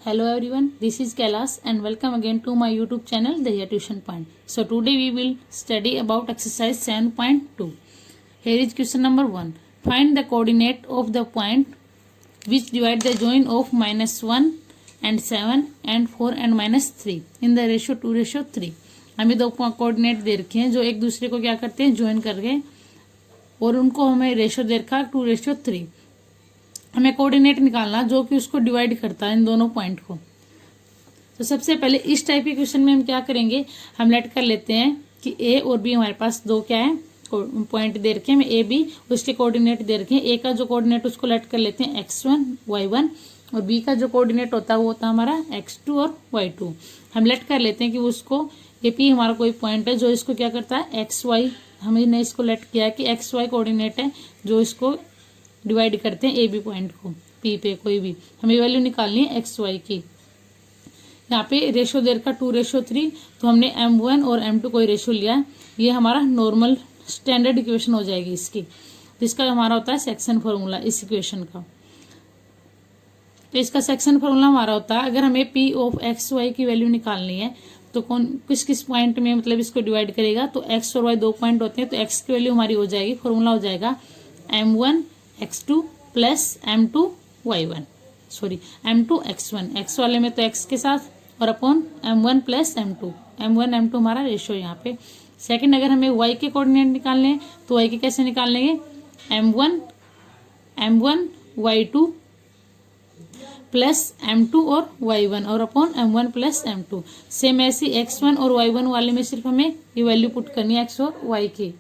Hello everyone, this is Kailash and welcome again to my YouTube channel Dahiya Tuition Point. So today we will study about exercise 7.2. Here is question number 1. Find the coordinate of the point which divide the join of -1 and 7 and 4 and -3 in the ratio 2:3. हमें दो coordinate दे रखे हैं जो एक दूसरे को क्या करते हैं, ज्वाइन करके, और उनको हमें रेशो दे रखा 2:3. हमें कोऑर्डिनेट निकालना जो कि उसको डिवाइड करता है इन दोनों पॉइंट को. तो सबसे पहले इस टाइप के क्वेश्चन में हम क्या करेंगे, हम लेट कर लेते हैं कि ए और बी हमारे पास दो क्या है पॉइंट दे रखे हैं, ए बी, उसके कोऑर्डिनेट दे रखे हैं. ए का जो कोऑर्डिनेट उसको लेट कर लेते हैं x1 y1 और बी का जो कोऑर्डिनेट होता है वो होता है हमारा x2 और y2. हम लेट कर लेते हैं कि उसको ए पी हमारा कोई पॉइंट है जो इसको क्या करता है xy, हमने इसको लेट किया कि xy कोऑर्डिनेट है जो इसको डिवाइड करते हैं ए बी पॉइंट को पी पे. कोई भी हमें वैल्यू निकालनी है एक्स वाई की. यहाँ पे रेशो दे रखा 2:3, तो हमने m1 और m2 कोई रेशो लिया है. ये हमारा नॉर्मल स्टैंडर्ड इक्वेशन हो जाएगी इसकी, जिसका हमारा होता है सेक्शन फॉर्मूला इस इक्वेशन का. तो इसका सेक्शन फॉर्मूला हमारा होता है, अगर हमें पी ऑफ एक्स वाई की वैल्यू निकालनी है तो कौन किस किस पॉइंट में मतलब इसको डिवाइड करेगा. तो एक्स और वाई दो पॉइंट होते हैं, तो एक्स की वैल्यू हमारी हो जाएगी, फॉर्मूला हो जाएगा m1 x2 plus m2 y1, sorry m2 x1, x वाले में तो x के साथ और upon m1 plus m2, m1 m2 हमारा रेशो यहाँ पे. सेकंड, अगर हमें y के कोऑर्डिनेट निकालने हैं तो y के कैसे निकाल लेंगे, m1 y2 प्लस m2 और y1 और upon m1 plus m2. Same ऐसी x1 और y1 वाले में सिर्फ हमें ये वैल्यू पुट करनी है x और y की.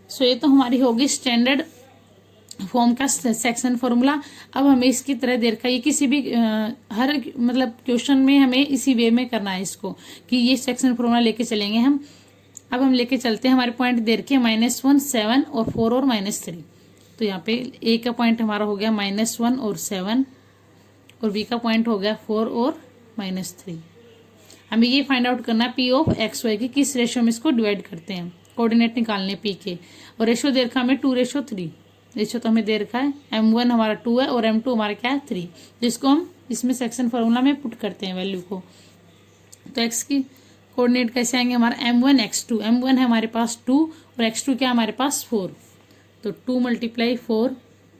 सो ये तो हमारी होगी स्टैंडर्ड फॉर्म का सेक्शन फॉर्मूला. अब हमें इसकी तरह दे रखा है, ये किसी भी हर मतलब क्वेश्चन में हमें इसी वे में करना है इसको, कि ये सेक्शन फॉर्मूला लेके चलेंगे हम. अब हम लेके चलते हैं, हमारे पॉइंट दे रखे -1 7 और 4 और -3. तो यहाँ पे ए का पॉइंट हमारा हो गया -1 और 7 और बी का पॉइंट हो गया 4 और -3. हमें ये फाइंड आउट करना है पी ऑफ एक्स वाई की किस रेशियो में इसको डिवाइड करते हैं. कोऑर्डिनेट निकालने पी के, और रेशियो दे रखा हमें 2:3. रेशियो तो हमें दे रखा है m1 हमारा 2 है और m2 हमारा क्या है 3, जिसको हम इसमें सेक्शन फॉर्मूला में पुट करते हैं वैल्यू को. तो x की कोऑर्डिनेट कैसे आएंगे, हमारा m1 x2, m1 है हमारे पास 2 और x2 क्या हमारे पास 4, तो 2 × 4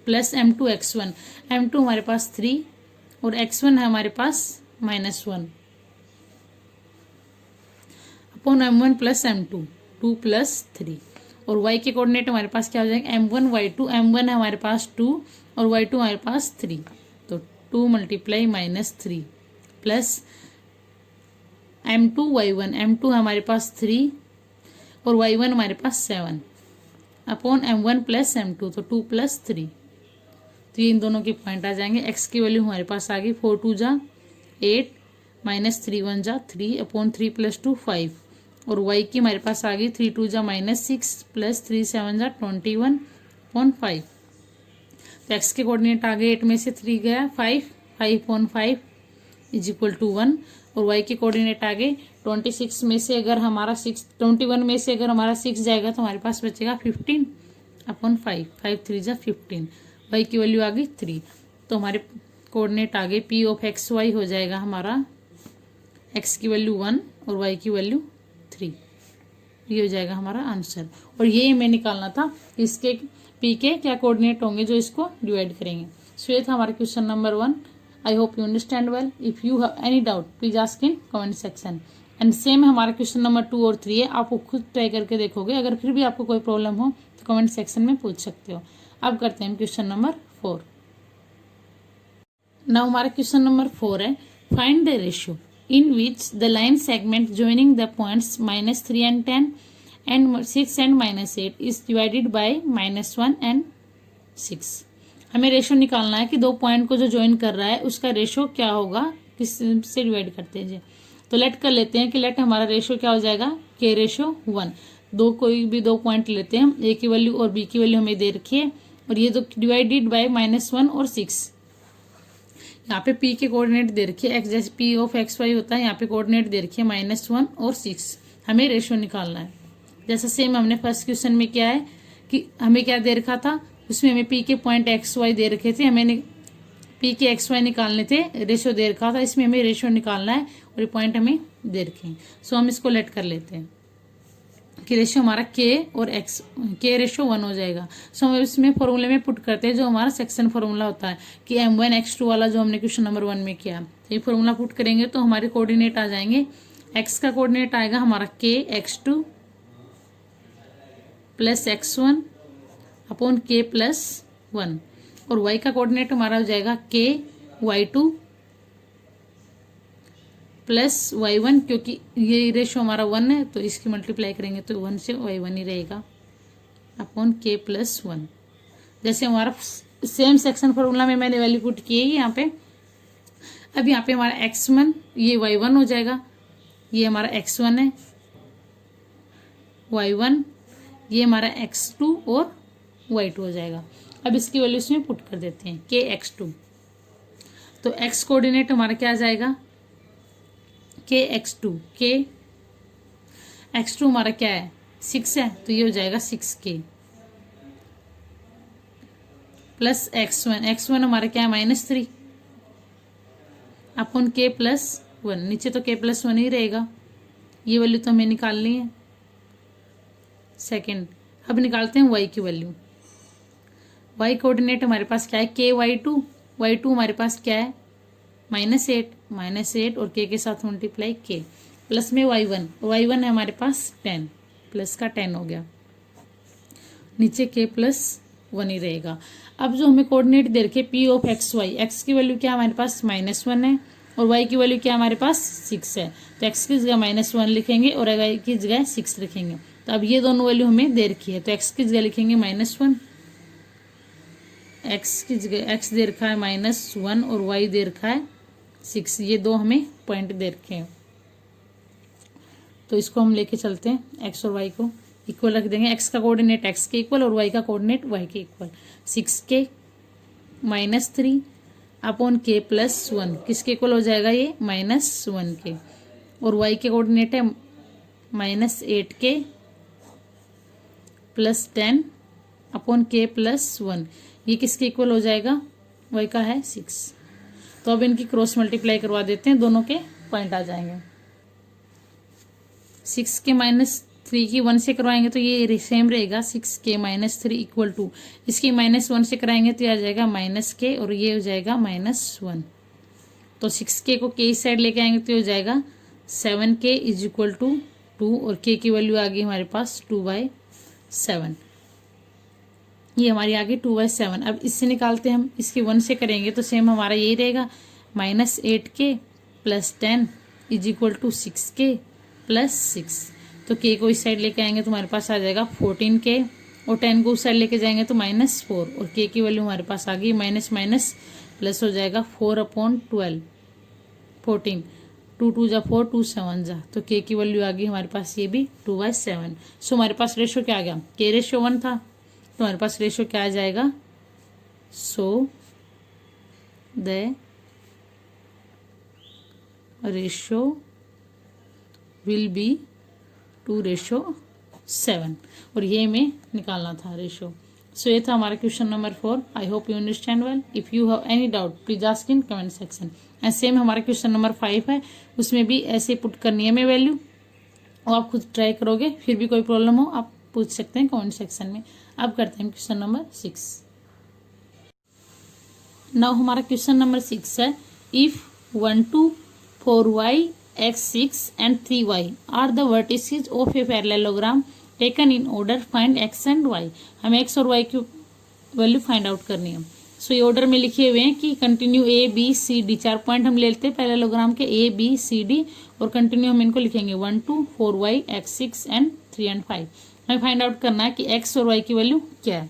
प्लस m2 x1, m2 हमारे पास 3 और x1 है हमारे पास -1 अपॉन m1 प्लस m2, 2 + 3. और y के कोऑर्डिनेट हमारे पास क्या हो जाएगा, m1 y2, m1 है हमारे पास 2 और y2 हमारे पास 3, तो 2 × -3 प्लस m2 y1, m2 है हमारे पास 3 और y1 हमारे पास 7 अपॉन m1 प्लस m2, तो 2 + 3. तो ये इन दोनों के पॉइंट आ जाएंगे. x की वैल्यू हमारे पास आ गई 4 2 जा 8 -3 1 जा 3 अपॉन 3 + 2 5, और y की हमारे पास आ गई 3 2 जा -6 प्लस 3 7 जा 21/5. तो x के कोऑर्डिनेट आ गए 8 में से 3 गया 5/5 इज इक्वल टू 1, और y के कोऑर्डिनेट आ गए 26 में से अगर हमारा 21 में से अगर हमारा 6 जाएगा तो हमारे पास बचेगा 15/5, 5 3 जा 15. y की वैल्यू आ गई 3. तो हमारे कोऑर्डिनेट आ गए p ऑफ एक्स वाई हो जाएगा हमारा x की वैल्यू 1 और y की वैल्यू 3. ये हो जाएगा हमारा आंसर. और ये हमें निकालना था इसके पी के क्या कोऑर्डिनेट होंगे जो इसको डिवाइड करेंगे. सो ये था हमारा question number 1. I hope you understand well. If you have any doubt please ask in comment section. And same हमारा क्वेश्चन नंबर 2 और 3 है, आप खुद ट्राई करके देखोगे. अगर फिर भी आपको कोई प्रॉब्लम हो तो कमेंट सेक्शन में पूछ सकते हो. अब करते हैं क्वेश्चन नंबर 4. नाउ हमारा क्वेश्चन नंबर 4 है, find the ratio in which the line segment joining the points -3 and 10 and 6 and -8 is divided by -1 and 6. हमें रेशो निकालना है कि दो पॉइंट को जो ज्वाइन कर रहा है उसका रेशो क्या होगा, किस से डिवाइड करते हैं. तो लेट कर लेते हैं कि लेट हमारा रेशो क्या हो जाएगा, k/1. कोई भी दो पॉइंट लेते हैं, a की वैल्यू और b की वैल्यू हमें दे रखी है, और ये तो डिवाइडेड बाय -1 और 6. यहाँ पे p के कोऑर्डिनेट दे रखे x, जैसे p ऑफ एक्स वाई होता है, यहाँ पे कोऑर्डिनेट दे रखे -1 और 6. हमें रेशियो निकालना है. जैसा सेम हमने फर्स्ट क्वेश्चन में किया है कि हमें क्या दे रखा था, उसमें हमें p के पॉइंट x y दे रखे थे, हमें पी के एक्स वाई निकालने थे, रेशियो दे रखा था, इसमें हमें रेशियो निकालना है और ये पॉइंट हमें दे रखे हैं। सो हम इसको लेट कर लेते हैं कि रेशियो हमारा के और एक्स, के रेशियो 1 हो जाएगा। सो हम इसमें फॉर्मूले में पुट करते हैं जो हमारा सेक्शन फॉर्मूला होता है कि m1 x2 वाला जो हमने क्वेश्चन नंबर 1 में किया। तो ये फॉर्मूला पुट करेंगे तो हमारे कोऑर्डिनेट आ जाएंगे। x का कोऑर्डिनेट आएगा हमारा k x2 plus x1 upon k plus 1 और y का कोऑर्डिनेट हमारा हो जाएगा k y2 प्लस y1, क्योंकि ये रेशो हमारा 1 है तो इसकी मल्टीप्लाई करेंगे तो 1 से y1 ही रहेगा अपॉन k प्लस 1। जैसे हमारा सेम सेक्शन फॉर्मूला में मैंने वैल्यू पुट की है यहाँ पे। अब यहाँ पे हमारा x1 ये y1 हो जाएगा, ये हमारा x1 है, y1 ये हमारा x2 और y2 हो जाएगा। अब इसकी वैल्यू इसमें पुट कर देते हैं k x2। तो x कोऑर्डिनेट हमारा क्या आ जाएगा k x2, k x2 हमारा क्या है 6 है तो ये हो जाएगा 6k प्लस x1 हमारा क्या है -3 अपॉन k प्लस 1, नीचे तो k प्लस 1 ही रहेगा, ये वैल्यू तो हमें निकालनी है। सेकंड, अब निकालते हैं y की वैल्यू। y कोऑर्डिनेट हमारे पास क्या है k y2 हमारे पास क्या है -8 और k के साथ मल्टीप्लाई k प्लस में y1 है हमारे पास 10, प्लस का 10 हो गया, नीचे k प्लस 1 ही रहेगा। अब जो हमें कोऑर्डिनेट दे रखे p of x y, x की वैल्यू क्या हमारे पास -1 है और y की वैल्यू क्या हमारे पास 6 है, तो x की जगह -1 लिखेंगे और y की जगह 6 लिखेंगे। तो अब ये दोनों वैल्यू हमें दे रखी है तो x की जगह लिखेंगे -1, x की जगह x दे रखा है -1 और y दे रखा है 6, ये दो हमें पॉइंट दे रखे हैं। तो इसको हम लेके चलते हैं, x और y को इक्वल रख देंगे, x का कोऑर्डिनेट x के इक्वल और y का कोऑर्डिनेट y के equal. 6k -3 upon k plus 1 किसके इक्वल हो जाएगा ये -1k और y के कोऑर्डिनेट है -8k plus 10 upon k plus 1, ये किसके इक्वल हो जाएगा y का है 6। तो अब इनकी क्रॉस मल्टीप्लाई करवा देते हैं, दोनों के पॉइंट आ जाएंगे। 6k -3 की 1 से करवाएंगे तो ये सेम रहेगा 6k -3 इक्वल टू, इसकी -1 से कराएंगे तो ये आ जाएगा -k और ये हो जाएगा -1। तो 6k को k साइड लेके आएंगे तो ये हो जाएगा 7k इज इक्वल टू 2 और k की वैल्यू आ गई हमारे पास 2/7, ये हमारी आ गई 2/7। अब इससे निकालते हैं हम, इसकी 1 से करेंगे तो सेम हमारा यही रहेगा -8k plus 10 is equal to 6k plus 6। तो k को इस साइड लेके आएंगे तो हमारे पास आ जाएगा 14k और 10 को उस साइड लेके जाएंगे तो -4 और k की वैल्यू हमारे पास आ गई माइनस प्लस हो जाएगा 4/12, 14 2 2 जा 4 2 7 जा, तो k की वैल्यू आ गई हमारे पास ये भी 2/7। सो हमारे पास रेशियो क्या आ गया, k रेशियो 1 था तो हमारे पास रेशियो क्या आ जाएगा, so the ratio will be 2/7 और ये हमें निकालना था रेशियो। सो ये था हमारा question number 4। I hope you understand well. If you have any doubt please ask in comment section. And same हमारा क्वेश्चन नंबर 5 है, उसमें भी ऐसे पुट करनी है हमें वैल्यू और आप खुद ट्राई करोगे, फिर भी कोई प्रॉब्लम हो आप पूछ सकते हैं कमेंट सेक्शन में। अब करते हैं क्वेश्चन नंबर 6। नाउ हमारा क्वेश्चन नंबर 6 है, if 1 2 4y x6 and 3y are the vertices of a parallelogram taken in order, find x and y। हमें x और y की वैल्यू फाइंड आउट करनी है। सो ये ऑर्डर में लिखे हुए हैं कि continue a b c d, 4 point हम ले लेते हैं पैरेललोग्राम के a b c d और कंटिन्यू हम इनको लिखेंगे 1 2 4y x6 and 3 and 5। हमें फाइंड आउट करना है कि x और y की वैल्यू क्या है।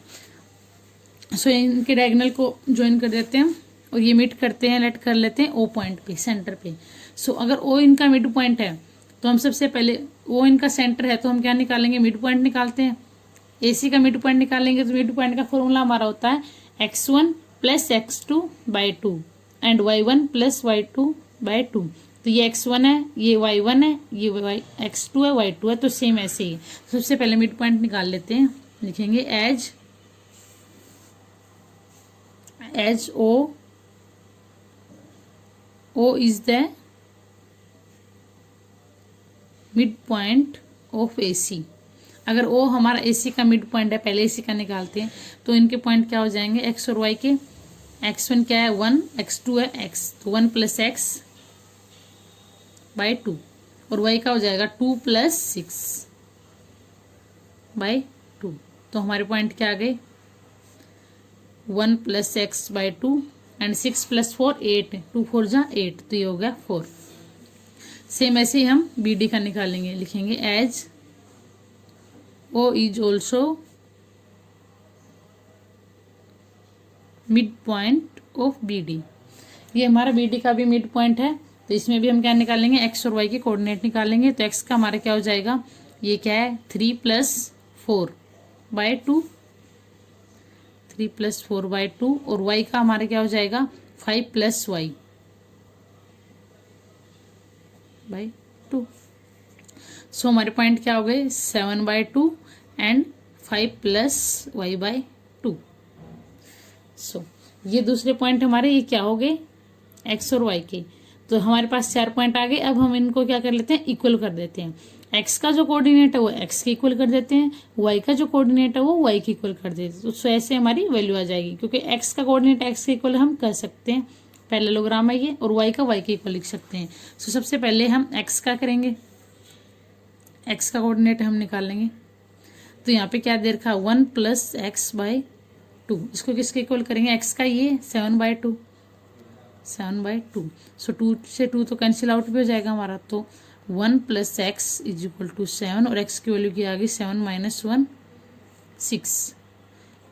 सो इनके डायगोनल को ज्वाइन कर देते हैं और ये मीट करते हैं, लेट कर लेते हैं ओ पॉइंट पे, सेंटर पे। सो अगर ओ इनका मिड पॉइंट है तो हम सबसे पहले ओ इनका सेंटर है तो हम क्या निकालेंगे, मिड पॉइंट निकालते हैं। AC का मिड पॉइंट निकालेंगे तो मिड पॉइंट का फॉर्मूला हमारा होता है x1 plus x2/2 and y1 plus y2/2। तो ये x1 है, ये y1 है, ये x2 है, y2 है, तो सेम ऐसे ही। सबसे पहले मिड पॉइंट निकाल लेते हैं, लिखेंगे as O O is the mid point of AC। अगर O हमारा AC का मिड पॉइंट है, पहले AC का निकालते हैं, तो इनके पॉइंट क्या हो जाएंगे, x और y के। x1 क्या है 1, x2 है x, तो 1 + x बाई 2, और y का हो जाएगा 2 + 6 बाई 2। तो हमारे पॉइंट क्या आ गए, 1 + x बाई 2 एंड 6 + 4 8, 2 4 जा 8, तो ये हो गया 4। सेम ऐसे ही हम BD का निकालेंगे, लिखेंगे as O is also mid point of BD। ये हमारा BD का भी मिड पॉइंट है, तो इसमें भी हम क्या निकालेंगे, x और y के कोऑर्डिनेट निकालेंगे। तो x का हमारा क्या हो जाएगा, ये क्या है 3 + 4 बाई 2, 3 + 4 बाई 2, और y का हमारा क्या हो जाएगा 5 + y बाई 2। सो हमारे पॉइंट क्या हो गए 7 बाई 2 एंड 5 + y बाई 2। सो ये दूसरे पॉइंट हमारे ये क्या हो गए, x और y के। तो हमारे पास 4 पॉइंट आ गए। अब हम इनको क्या कर लेते हैं, इक्वल कर देते हैं। x का जो कोऑर्डिनेट है वो x के इक्वल कर देते हैं, y का जो कोऑर्डिनेट है वो y के इक्वल कर देते हैं। तो सो ऐसे हमारी वैल्यू आ जाएगी, क्योंकि x का कोऑर्डिनेट x के इक्वल हम कर सकते हैं, पैरेललोग्राम है ये, और y का y के इक्वल लिख सकते हैं। सो सबसे पहले हम x का करेंगे, x का कोऑर्डिनेट हम निकालेंगे। तो यहाँ पे क्या दे रखा, 1 + x बाई 2, इसको किसके इक्वल करेंगे, x का ये 7 बाई 2, 7 बाई 2। सो 2 से 2 तो कैंसिल आउट भी हो जाएगा हमारा। तो 1 + x = 7, और x की वैल्यू की आ गई 7 - 1 6।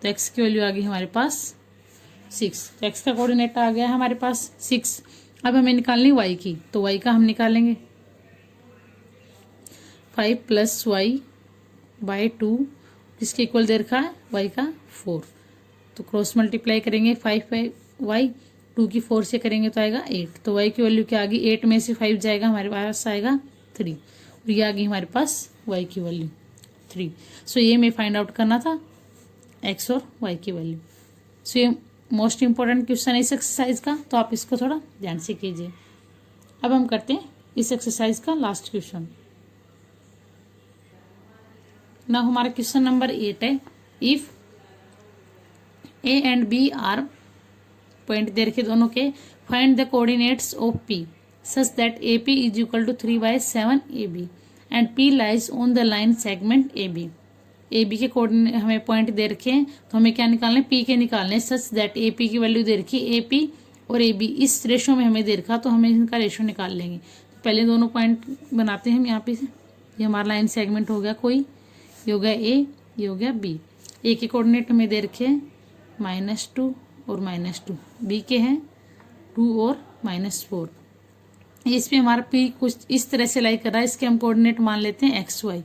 तो x की वैल्यू आ गई हमारे पास 6। तो x का कोऑर्डिनेट आ गया हमारे पास 6। अब हमें निकालनी y की, तो y का हम निकालेंगे 5 + y बाई 2, किसके इक्वल दे रखा है, y का 4। तो क्रॉस मल्टीप्लाई करेंगे 5 बाई y, 2 की 4 से करेंगे तो आएगा 8। तो y की वैल्यू क्या आ गई, 8 में से 5 जाएगा, हमारे पास आएगा 3, और ये आ गई हमारे पास y की वैल्यू 3। सो ये हमें फाइंड आउट करना था x और y की वैल्यू। सो ये मोस्ट इंपॉर्टेंट क्वेश्चन है इस एक्सरसाइज का, तो आप इसको थोड़ा ध्यान से कीजिए। अब हम करते हैं इस एक्सरसाइज का लास्ट क्वेश्चन। ना हमारा क्वेश्चन नंबर 8 है, if A and B are, point दे रखे दोनों के, find the coordinates of P such that AP = 3/7 AB and P lies on the line segment AB। AB के कोऑर्डिनेट हमें पॉइंट दे रखे हैं, तो हमें क्या निकालना है, P के निकालने, सच दैट AP की वैल्यू दे रखी है, AP और AB इस रेशो में हमें दे रखा, तो हमें इनका रेशो निकाल लेंगे। तो पहले दोनों पॉइंट बनाते हैं हम यहाँ पे। ये हमारा लाइन सेगमेंट हो गया कोई, ये हो गया A, ये हो गया B। A के कोऑर्डिनेट हमें दे रखे हैं -2 और -2, B के हैं 2 और -4। इसमें हमारा P कुछ इस तरह से लाई कर रहा है, इसके हम कोऑर्डिनेट मान लेते हैं XY,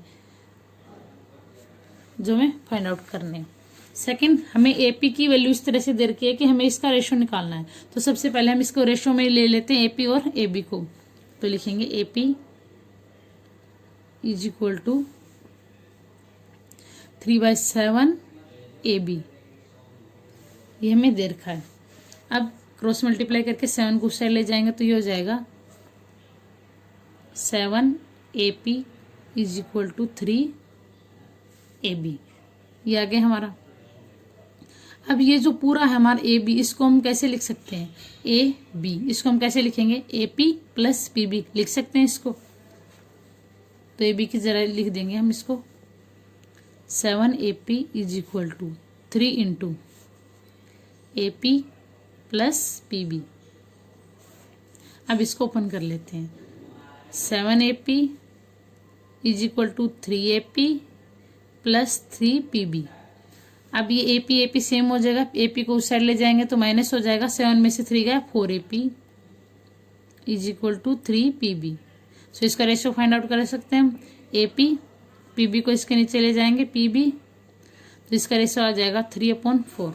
जो हमें फाइंड आउट करने हैं। सेकंड, हमें AP की वैल्यू इस तरह से दे रखी है कि हमें इसका रेशो निकालना है। तो सबसे पहले हम इसको रेशो में ले लेते हैं AP और AB को। तो लिखेंगे AP = 3/7 AB, ये हमें दे रखा है। अब क्रॉस मल्टीप्लाई करके 7 को उस साइड ले जाएंगे, तो ये हो जाएगा 7 AP = 3 AB, ये आ गया हमारा। अब ये जो पूरा है हमारा AB, इसको हम कैसे लिख सकते हैं, AB, इसको हम कैसे लिखेंगे, AP + PB लिख सकते हैं इसको। तो AB की जरा लिख देंगे हम इसको, 7 AP = 3 × AP + PB। अब इसको ओपन कर लेते हैं, 7 AP = 3 AP + 3 PB। अब ये AP सेम हो जाएगा, AP को उस साइड ले जाएंगे तो माइनस हो जाएगा, 7 में से 3 गया, 4 AP = 3 PB। सो इसका रेशियो फाइंड आउट कर सकते हैं हम, AP, PB को इसके नीचे ले जाएंगे PB, तो इसका रेशियो आ जाएगा 3/4।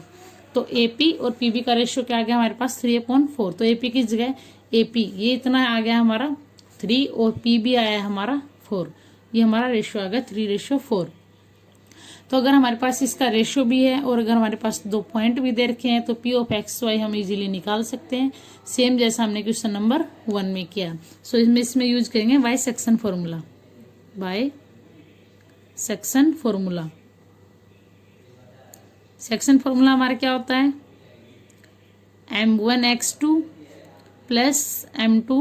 तो AP और PB का रेशियो क्या आ गया हमारे पास, 3/4। तो AP की जगह AP ये इतना आ गया हमारा 3, और PB आया हमारा 4, ये हमारा रेशियो आ गया 3/4। तो अगर हमारे पास इसका रेशियो भी है और अगर हमारे पास 2 पॉइंट भी दे रखे हैं तो पी ऑफ एक्स वाई हम इजीली निकाल सकते हैं, सेम जैसा हमने क्वेश्चन नंबर 1 में किया। सो इसमें यूज करेंगे by section formula. By section formula, section formula हमारा क्या होता है, m1x2 plus m2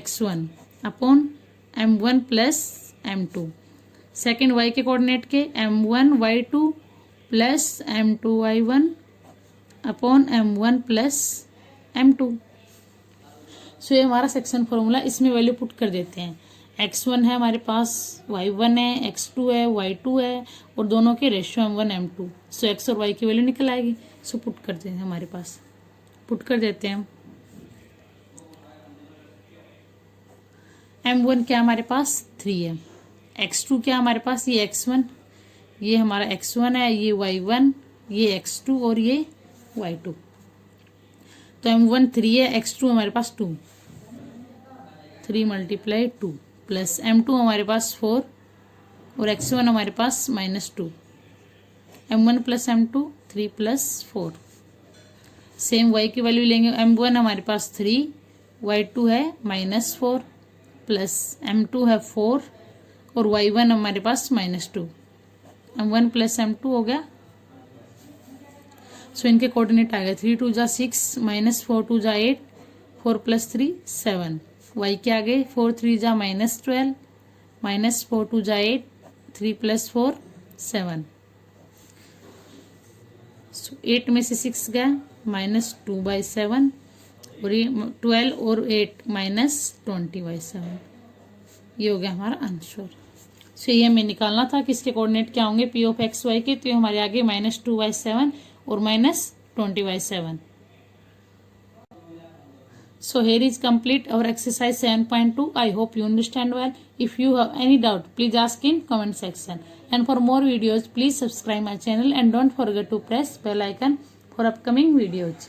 x1 upon m1 plus m2। Second y के कोऑर्डिनेट के m1 y2 plus m2 y1 upon m1 plus m2। सो ये हमारा सेक्शन फॉर्मूला, इसमें वैल्यू पुट कर देते हैं। x1 है हमारे पास, y1 है, x2 है, y2 है और दोनों के रेशियो m1 m2। सो x और y की वैल्यू निकल आएगी। सो पुट करते हैं, हमारे पास पुट कर देते हैं हम। m1 क्या हमारे पास 3 है, x2 क्या हमारे पास, ये x1, ये हमारा x1 है, ये y1, ये x2 और ये y2। तो m1 3 है, x2 हमारे पास 2, 3 × 2 प्लस m2 हमारे पास 4 और x1 हमारे पास -2। m1 plus m2 3 + 4। Same y की वैल्यू लेंगे, m1 हमारे पास 3, y2 है -4 प्लस m2 है 4 और y1 हमारे पास -2। m1 प्लस m2 हो गया। सो इनके कोऑर्डिनेट आ गए, 3 × 2 = 6, -4 × 2 = 8, 4 + 3 7। y के आगे 4 × 3 = -12, -4 × 2 = 8, 3 + 4 7। सो 8 में से 6 गया, -2/7 और ये 12 और 8 -20/7। ये हो गया हमारा आंसर। सो ये हमें निकालना था कि इसके कोऑर्डिनेट क्या होंगे पी ऑफ एक्स वाई के। तो ये हमारे आगे -2/7 और -20/7। So here is complete our exercise 7.2. I hope you understand well. If you have any doubt, please ask in comment section. And for more videos, please subscribe my channel and don't forget to press bell icon for upcoming videos.